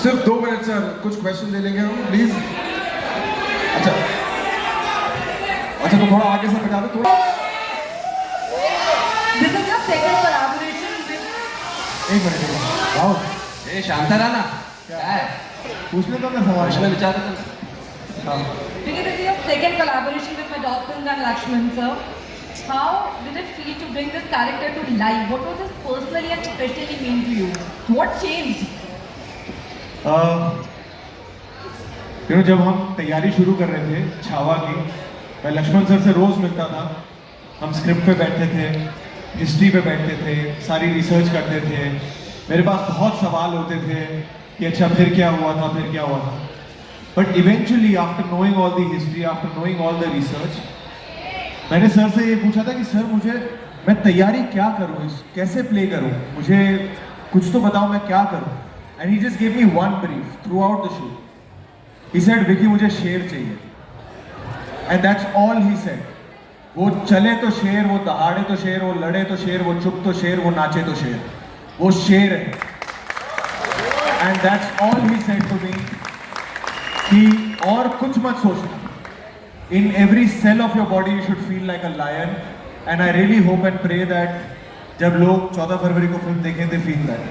सिर्फ 2 minute sir, कुछ question ले लेंगे हम प्लीज। अच्छा अच्छा, तो थोड़ा आगे से बता दो थोड़ा। This is your second collaboration with. एक मिनट वाओ, ए शांत रहा ना, क्या है पूछने तो मैं सवाल प्रश्न विचार था। हाँ Because this is your second collaboration with Madhukar and Lakshman sir. How did it feel to bring this character to life? What was this personally and professionally mean to you? What changed? जब हम तैयारी शुरू कर रहे थे छावा की, मैं Lakshman sir से रोज मिलता था। हम स्क्रिप्ट पे बैठते थे, हिस्ट्री पे बैठते थे, सारी रिसर्च करते थे। मेरे पास बहुत सवाल होते थे कि अच्छा फिर क्या हुआ था, फिर क्या हुआ था। But eventually after knowing all the history, after knowing all the research, मैंने सर से ये पूछा था कि सर मैं तैयारी क्या करूँ, कैसे प्ले करूँ, मुझे कुछ तो बताओ मैं क्या करूँ। And he just give me one brief through out the shoot. He said Vicky मुझे शेर चाहिए, and that's all he said. वो चले तो शेर, वो दहाड़े तो शेर, वो लड़े तो शेर, वो चुप तो शेर, वो नाचे तो शेर, वो शेर है। And that's all he said to me कि और कुछ मत सोचना। In every cell of your body, you should feel like a lion, and I really hope and pray that जब लोग 14 फरवरी को फिल्म देखें, they feel that.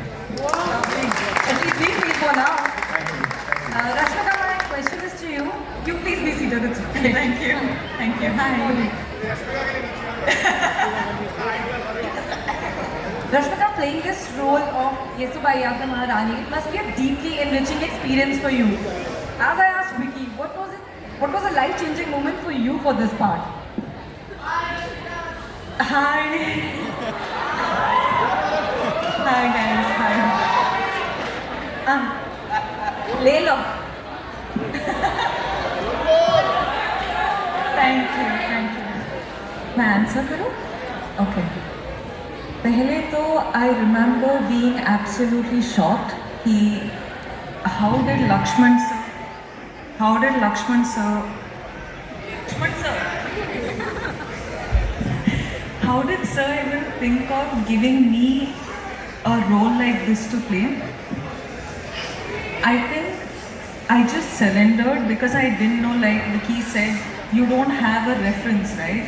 At least we feel for now. Rashmika, my question is to you. You please be seated. It's okay. Thank you. Thank you. Hi. Rashmika, playing this role of Yesubai as the Maharani, it must be a deeply enriching experience for you. As I asked Vicky, what was a life-changing moment for you for this part? Hi. Hi guys. Hi. ले लो. Thank you. मैं answer करूँ? Okay. पहले तो I remember being absolutely shocked कि how did Lakshman sir how did Lakshman sir even think of giving me a role like this to play? I think I just surrendered because I didn't know, like Vicky said, you don't have a reference, right?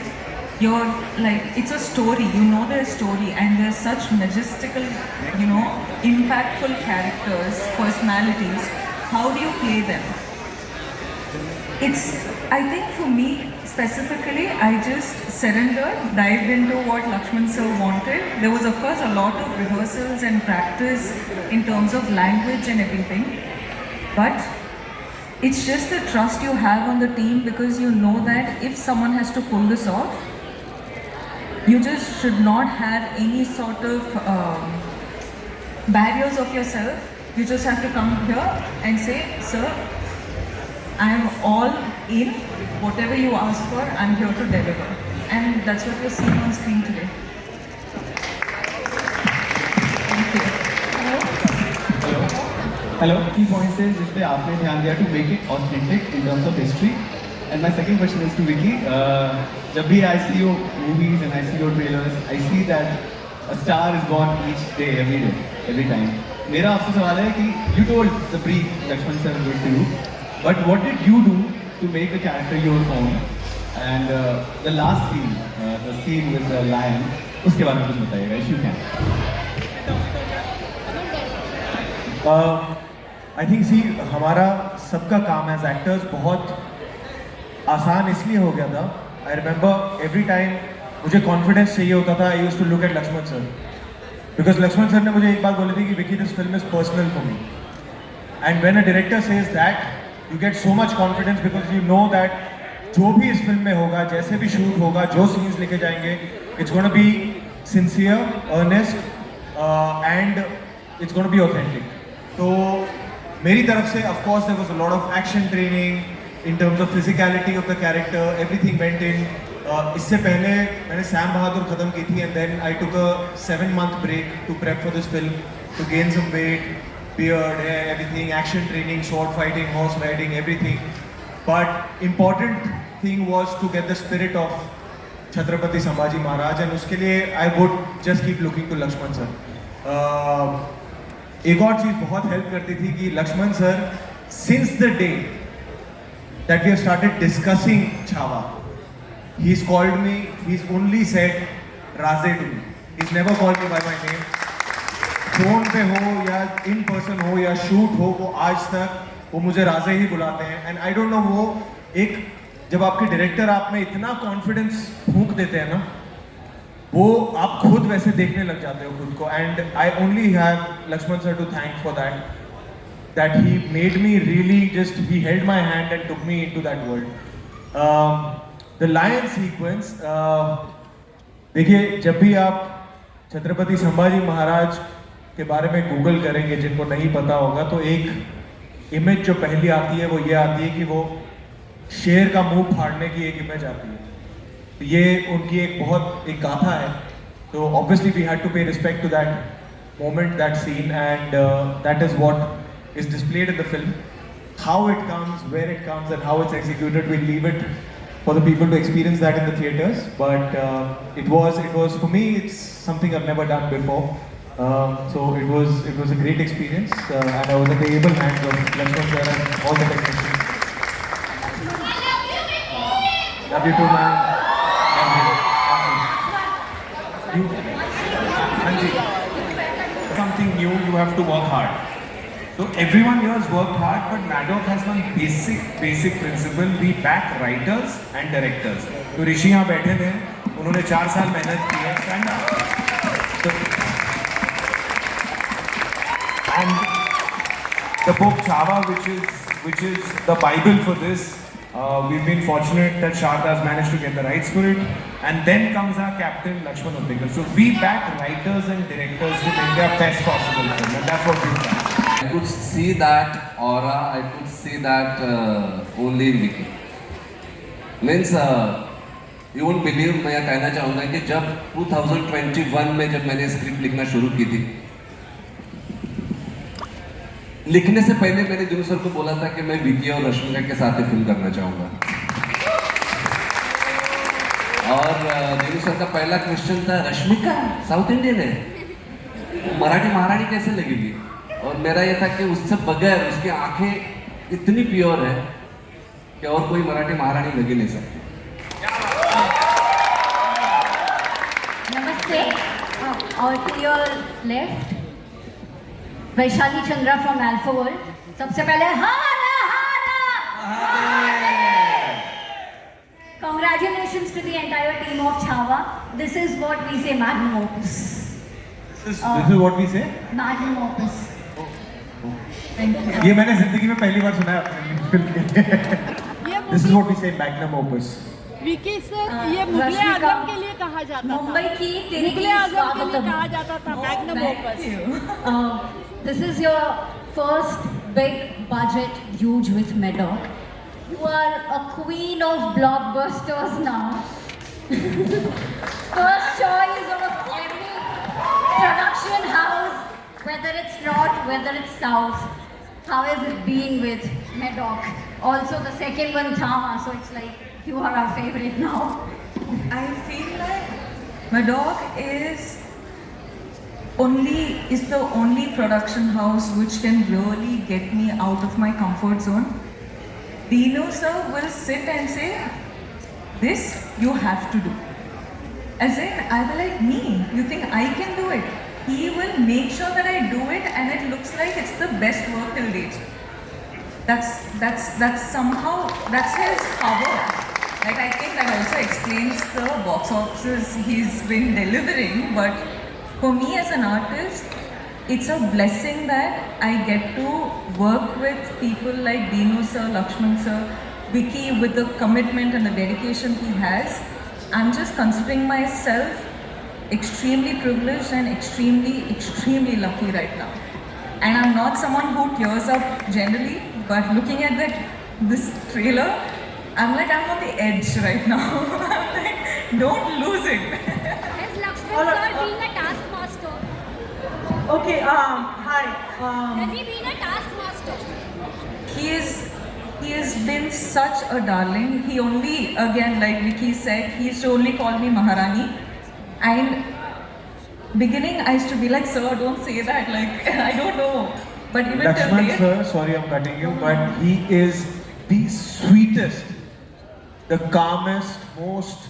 You're like, it's a story, you know their story, and there's such majestical, impactful characters, personalities. How do you play them? I think for me specifically, I just surrendered, dived into what Lakshman sir wanted. There was of course a lot of rehearsals and practice in terms of language and everything. But it's just the trust you have on the team, because you know that if someone has to pull this off, you just should not have any sort of barriers of yourself. You just have to come here and say, sir, I am all in. Whatever you ask for, I'm here to deliver. And that's what you're seeing on screen today. Thank you. Hello. Key points है जिस पे आपने ध्यान दिया to make it authentic in terms of history. And my second question is to Vicky. जब भी I see your movies and I see your trailers, I see that a star is born each day, every time. मेरा आपसे सवाल है कि you told the brief Lakshman sir gave to you, but what did you do to make the character your own? And the last scene, the scene with the lion, उसके बारे में कुछ बताइएगा, if you can. I think हमारा सबका काम as actors बहुत आसान इसलिए हो गया था। आई रिमेंबर एवरी टाइम मुझे कॉन्फिडेंस चाहिए होता था, I used to look at Laxman sir, because Laxman sir ने मुझे एक बात बोली थी कि Vicky this film is personal for me. And when a director says that, you get so much confidence, because you know that जो भी इस फिल्म में होगा, जैसे भी शूट होगा, जो सीन्स लेके जाएंगे, it's gonna be sincere, earnest and it's gonna be authentic. तो मेरी तरफ से of course there was a lot of action training in terms of physicality of the character, everything went in. इससे पहले मैंने सैम बहादुर ख़त्म की थी, and then I took a 7-month break to prep for this film, to gain some weight, beard, hair, everything, action training, sword fighting, horse riding, everything. But important thing was to get the spirit of Chhatrapati Sambhaji Maharaj, and उसके लिए I would just keep looking to Lakshman sir. एक और चीज़ बहुत help करती थी कि Laxman sir since the day that we have started discussing Chhaava, he's called me, he's only said Raze to me. He's never called me by my name. Phone पे हो या in person हो या शूट हो, वो आज तक वो मुझे राजे ही बुलाते हैं. एंड आई डोंट नो, वो एक जब आपके डायरेक्टर आप में इतना कॉन्फिडेंस फूंक देते हैं ना, वो आप खुद वैसे देखने लग जाते हो खुद को. And I only have Laxman sir to thank for that he made me really just, he held my hand and took me into that world. The lion sequence, देखिए जब भी आप छत्रपति संभाजी महाराज के बारे में गूगल करेंगे, जिनको नहीं पता होगा, तो एक इमेज जो पहली आती है वो ये आती है कि वो शेर का मुंह फाड़ने की एक इमेज आती है. तो ये उनकी एक बहुत एक गाथा है. तो obviously we had to pay respect to that moment, that scene, and that is what is displayed in the film. How it comes, where it comes, and how it's executed, we'll leave it for the people to experience that in the theaters. But it was for me, it's something I've never done before. So it was a great experience, and I was at the able hands of Lakshman sir and all the technicians. Love you too, man. Something new, you have to work hard. So everyone here has worked hard, but Maddock has one basic principle: we back writers and directors. तो ऋषि यहाँ बैठे थे, उन्होंने 4 साल मेहनत की है, stand up. And the book Chava, which is the Bible for this, we've been fortunate that Sharda has managed to get the rights for it. And then comes our captain Lakshman Uddekar. So we back writers and directors to make their best possible film, and that's what we've done. I could see that aura, I could see that only in Vicky. Means, you won't believe, मैं यह कहना चाहूँगा कि जब 2021 में जब मैंने script लिखना शुरू की थी, लिखने से पहले मैंने दिनू सर को बोला था कि मैं विकी और रश्मिका के साथ ही फिल्म करना चाहूँगा. और दिनू सर का पहला क्वेश्चन था, रश्मिका साउथ इंडियन है, मराठी महारानी कैसे लगेगी? और मेरा ये था कि उससे बगैर उसकी आंखें इतनी प्योर है कि और कोई मराठी महारानी लग ही नहीं सकती. नमस्ते. और to your left Vaishali Chandra from Alpha World. सबसे पहले Congratulations to the entire team of Chava. This is what we say magnum opus. This is what we say. Magnum opus. Thank you. ये मैंने जिंदगी में पहली बार सुना है अपने फिल्म के. This is what we say magnum opus. Vicky sir, ये मुगले आजम के लिए कहा जाता था. मुंबई की तेरी मुगले आजम के लिए कहा जाता था magnum opus. This is your first big budget huge with Maddock. You are a queen of blockbusters now. First choice of every production house, whether it's north, whether it's south. How has it been with Maddock? Also the second one, Chava, so it's like you are our favorite now. I feel like Maddock is the only production house which can really get me out of my comfort zone. Dino sir will sit and say, this you have to do. As in, I will like, me, you think I can do it? He will make sure that I do it and it looks like it's the best work till date. That's somehow, that's his power. Like, I think that also explains the box offices he's been delivering, but for me as an artist, it's a blessing that I get to work with people like Dino sir, Lakshman sir, Vicky, with the commitment and the dedication he has. I'm just considering myself extremely privileged and extremely lucky right now. And I'm not someone who tears up generally, but looking at this trailer, I'm like, I'm on the edge right now. I'm like, don't lose it. Has Lakshman sir been a taskmaster? Okay, hi. Has he been a taskmaster? He has been such a darling. He only, again, like Vicky said, he used to only call me Maharani. And beginning I used to be like, sir, don't say that. Like, I don't know. But even till Lakshman date, sir, sorry I'm cutting you, but he is the sweetest, the calmest, most.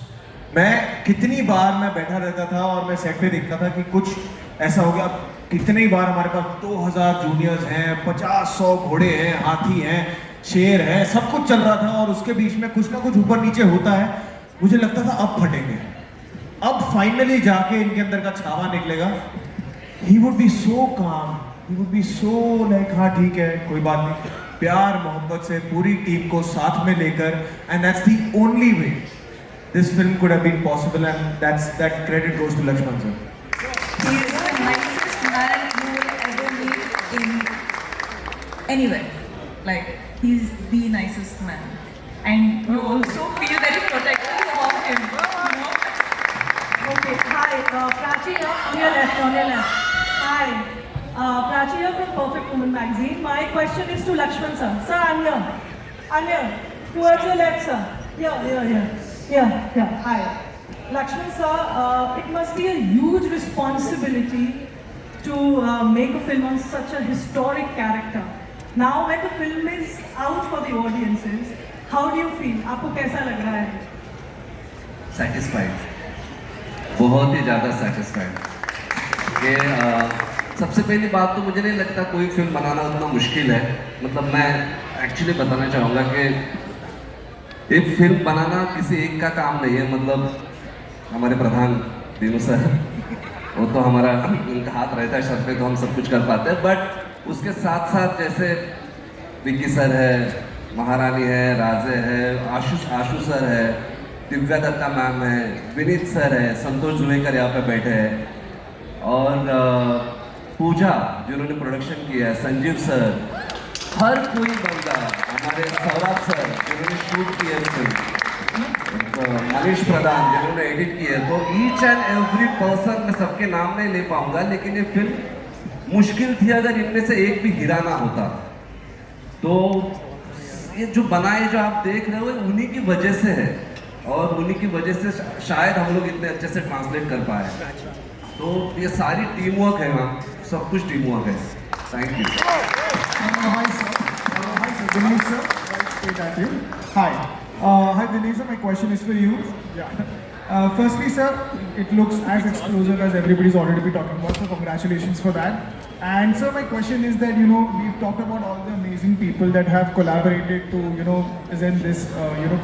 मैं कितनी बार मैं बैठा रहता था और मैं set पे देखता था कि कुछ ऐसा हो गया. कितनी ही बार हमारे पास 2000 जूनियर्स हैं, 50-100 घोड़े हैं, हाथी हैं, शेर हैं, सब कुछ चल रहा था और उसके बीच में कुछ ना कुछ ऊपर नीचे होता है. मुझे लगता था अब फटेंगे, अब फाइनली जाके इनके अंदर का छावा निकलेगा. He would be so calm, he would be so like हाँ ठीक है कोई बात नहीं, प्यार मोहब्बत से पूरी टीम को साथ में लेकर, and that's the only way this film could have been possible, and that credit goes to Lakshman sir. he is the nicest man you will ever meet in anywhere. Like, he's the nicest man. And you also feel very protective of him. You know? Okay, hi, Prachi here, on your left. Hi, Prachi here from Perfect Woman magazine. My question is to Lakshman sir. Sir, I'm here. Towards your left, sir. Here. Hi. Lakshman sir, it must be a huge responsibility to make a film on such a historic character. Now when the film is out for the audiences, how do you feel? आपको कैसा लग रहा है? Satisfied, बहुत ही ज़्यादा satisfied. कि सबसे पहली बात तो मुझे नहीं लगता कोई फिल्म बनाना उतना मुश्किल है. मतलब मैं एक्चुअली बताना चाहूँगा कि एक फिल्म बनाना किसी एक का काम नहीं है. मतलब हमारे प्रधान दीनू सर, वो तो हमारा उनका हाथ रहता है सर पे तो हम सब कुछ कर पाते हैं. बट उसके साथ साथ जैसे विक्की सर है, महारानी है, राजे है, आशु सर है, दिव्या दत्ता मैम है, विनीत सर है, संतोष जुवेकर यहाँ पे बैठे हैं, और पूजा जिन्होंने प्रोडक्शन किया है, संजीव सर, हर कोई बंदा, हमारे सौरभ सर जिन्होंने शूट किया है फिल्म, मनीष प्रधान जिन्होंने एडिट किया है. तो ईच एंड एवरी पर्सन, मैं सबके नाम नहीं ले पाऊंगा, लेकिन ये फिल्म मुश्किल थी अगर इनमें से एक भी हीरा ना होता. तो ये जो बनाए जो आप देख रहे हो उन्हीं की वजह से है, और उन्हीं की वजह से शायद हम लोग इतने अच्छे से ट्रांसलेट कर पाए. तो ये सारी टीम वर्क है मैम, सब कुछ टीम वर्क है. Thank you. Hi sir, Dinesh sir, right straight at you. Hi, hi Dinesh sir, my question is for you. Firstly sir, it looks as explosive as everybody's already been talking about, so congratulations for that. And sir, my question is that, you know, we've talked about all the amazing people that have collaborated to, you know, present this,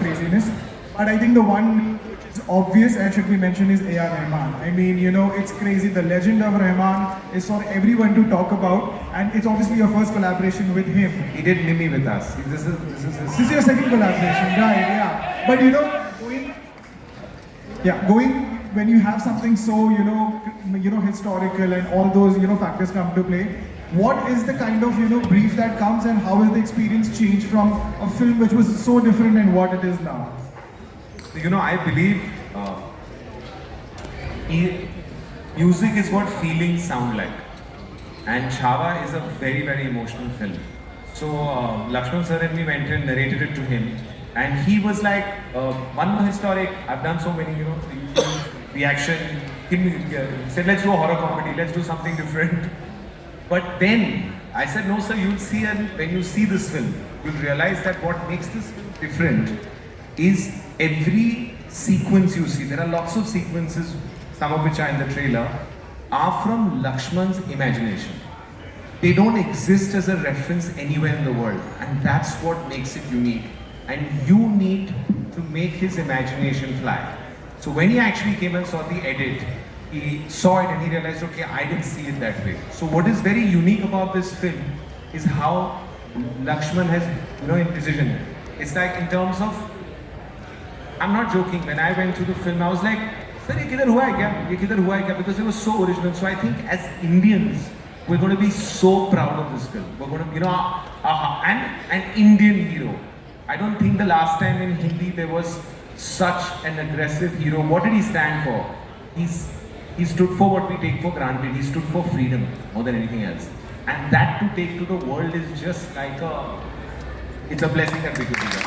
craziness. But I think the one which is obvious and should be mentioned is A.R. Rahman. I mean, you know, it's crazy. The legend of Rahman is for everyone to talk about, and it's obviously your first collaboration with him. He did Mimi with us. This is his. This is your second collaboration, right? Yeah. But you know, going when you have something so, you know, historical and all those, you know, factors come to play. What is the kind of, you know, brief that comes, and how has the experience changed from a film which was so different and what it is now? You know, I believe music is what feelings sound like, and Chhawa is a very, very emotional film. So Lakshman sir and me went and narrated it to him, and he was like, one more historic. I've done so many, you know, reaction. He said, let's do a horror comedy, let's do something different. But then I said, no sir, you'll see, and when you see this film, you'll realize that what makes this film different is every sequence you see. There are lots of sequences, some of which are in the trailer, are from Lakshman's imagination. They don't exist as a reference anywhere in the world, and that's what makes it unique. And you need to make his imagination fly. So when he actually came and saw the edit, he saw it and he realized, okay, I didn't see it that way. So what is very unique about this film is how Lakshman has, you know, envisioned it. It's like in terms of, I'm not joking, when I went through the film, I was like, sir, ye kidhar hua hai kya? Ye kidhar hua hai kya? Because it was so original. So I think as Indians, we're going to be so proud of this film. We're going to, you know, an Indian hero. I don't think the last time in Hindi there was such an aggressive hero. What did he stand for? He stood for what we take for granted. He stood for freedom more than anything else. And that to take to the world is just like it's a blessing that we could do that.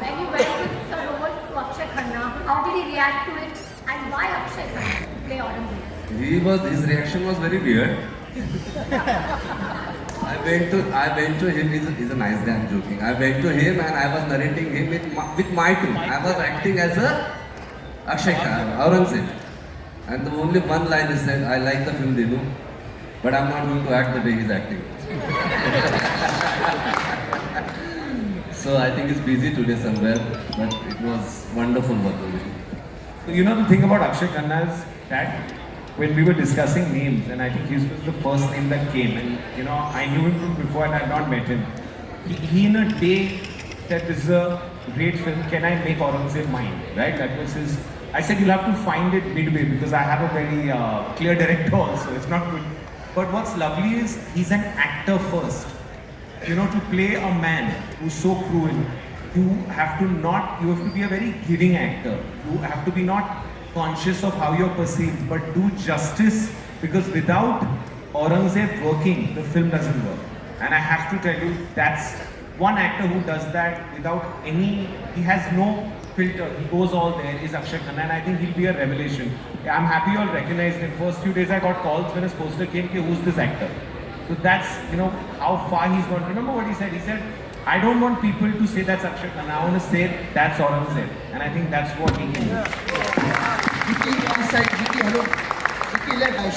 When you went with the role to Akshay Khanna? How did he react to it? And why Akshay Khanna to play Aurangzeb? His reaction was very weird. I went to him. He's a nice guy. I'm joking. I went to him and I was narrating him with my tune. I was acting as a Akshay Khan, Aurangzeb. And the only one line is said, "I like the film, Dinu, but I'm not going to act the way he's acting." So I think he's busy today somewhere, but it was wonderful working with him. So you know the thing about Akshay Khanna is that when we were discussing names, and I think he was the first name that came, and you know I knew him from before and I had not met him. He in a day said, "This is a great film. Can I make Aurangzeb mine?" Right? That was his. I said you'll have to find it midway because I have a very clear director also. It's not good. But what's lovely is he's an actor first. You know, to play a man who's so cruel, you have to be a very giving actor. You have to be not conscious of how you're perceived, but do justice, because without Aurangzeb working, the film doesn't work. And I have to tell you, that's one actor who does that without he has no filter, he goes all there, is Akshay Khanna, and I think he'll be a revelation. I'm happy you all recognized him. First few days I got calls when his poster came, who's this actor? So that's, you know, how far he's gone. Remember what he said? He said, I don't want people to say that's Akshay Khanna, I want to say that's Aurangzeb. And I think that's what he can do.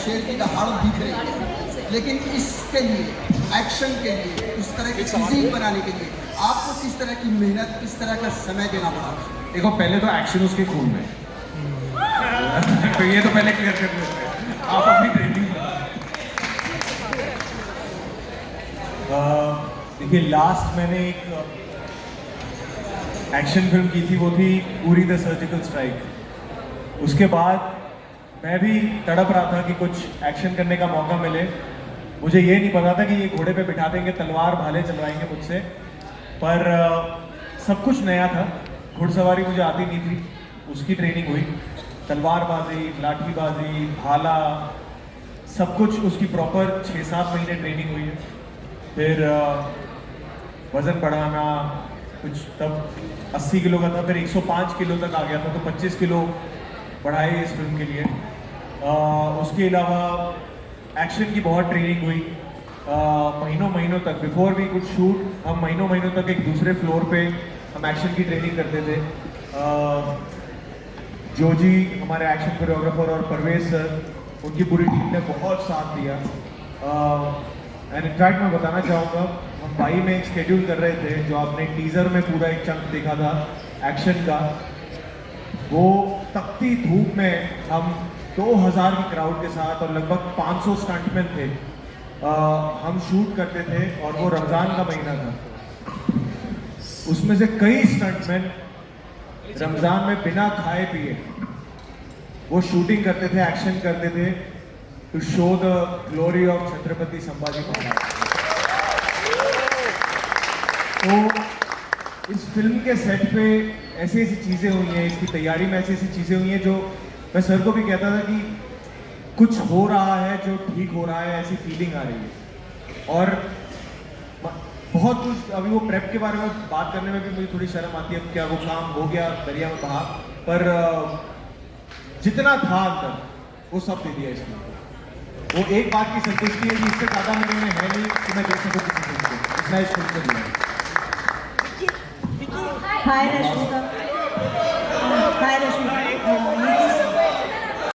शेर की दहाड़ दिख रही है, लेकिन इसके लिए, action के लिए, उस तरह की चीजें बनाने के लिए आपको किस तरह की मेहनत, किस तरह का समय देना पड़ा? देखो पहले तो एक्शन उसके खून में तो ये तो पहले क्लियर कर लेते हैं। आप अपनी ट्रेनिंग देखिए लास्ट मैंने एक एक्शन फिल्म की थी, वो थी उरी द सर्जिकल स्ट्राइक। उसके बाद मैं भी तड़प रहा था कि कुछ एक्शन करने का मौका मिले। मुझे ये नहीं पता था कि ये घोड़े पे बिठा देंगे, तलवार भाले चलवाएंगे मुझसे, पर सब कुछ नया था। घुड़सवारी मुझे आती नहीं थी, उसकी ट्रेनिंग हुई। तलवारबाजी, लाठीबाजी, भाला, सब कुछ उसकी प्रॉपर 6-7 महीने ट्रेनिंग हुई है। फिर वज़न बढ़ाना, कुछ तब 80 किलो का था, फिर 105 किलो तक आ गया था, तो 25 किलो बढ़ाए इस फिल्म के लिए। उसके अलावा एक्शन की बहुत ट्रेनिंग हुई। महीनों तक बिफोर वी कुड शूट, हम महीनों तक एक दूसरे फ्लोर पे हम एक्शन की ट्रेनिंग करते थे। जोजी हमारे एक्शन कोरियोग्राफर और परवेज सर, उनकी पूरी टीम ने बहुत साथ दिया। एंड इनफैक्ट मैं बताना चाहूँगा, हम 22 में एक शेड्यूल कर रहे थे, जो आपने टीज़र में पूरा एक चंक देखा था एक्शन का। वो तपती धूप में हम 2000 की क्राउड के साथ और लगभग 500 स्टंटमैन थे, हम शूट करते थे। और वो रमज़ान का महीना था, उसमें से कई स्टंटमैन रमज़ान में बिना खाए पिए वो शूटिंग करते थे, एक्शन करते थे, to show the glory of Chhatrapati Sambhaji Maharaj. तो इस फिल्म के सेट पे ऐसी चीज़ें हुई हैं, इसकी तैयारी में ऐसी चीज़ें हुई हैं जो मैं सर को भी कहता था कि कुछ हो रहा है जो ठीक हो रहा है, ऐसी फीलिंग आ रही है। और बहुत कुछ, अभी वो प्रेप के बारे में बात करने में भी मुझे थोड़ी शर्म आती है, क्या वो काम हो गया दरिया में बहा, पर जितना था अंदर वो सब दे दिया इसमें। वो एक बात की संतुष्टि है कि इससे ज़्यादा मेरे में है नहीं कि मैं देख सकूँ किसी फिल्म को, इतना इस फिल्म को दिया। Hi Rashmika.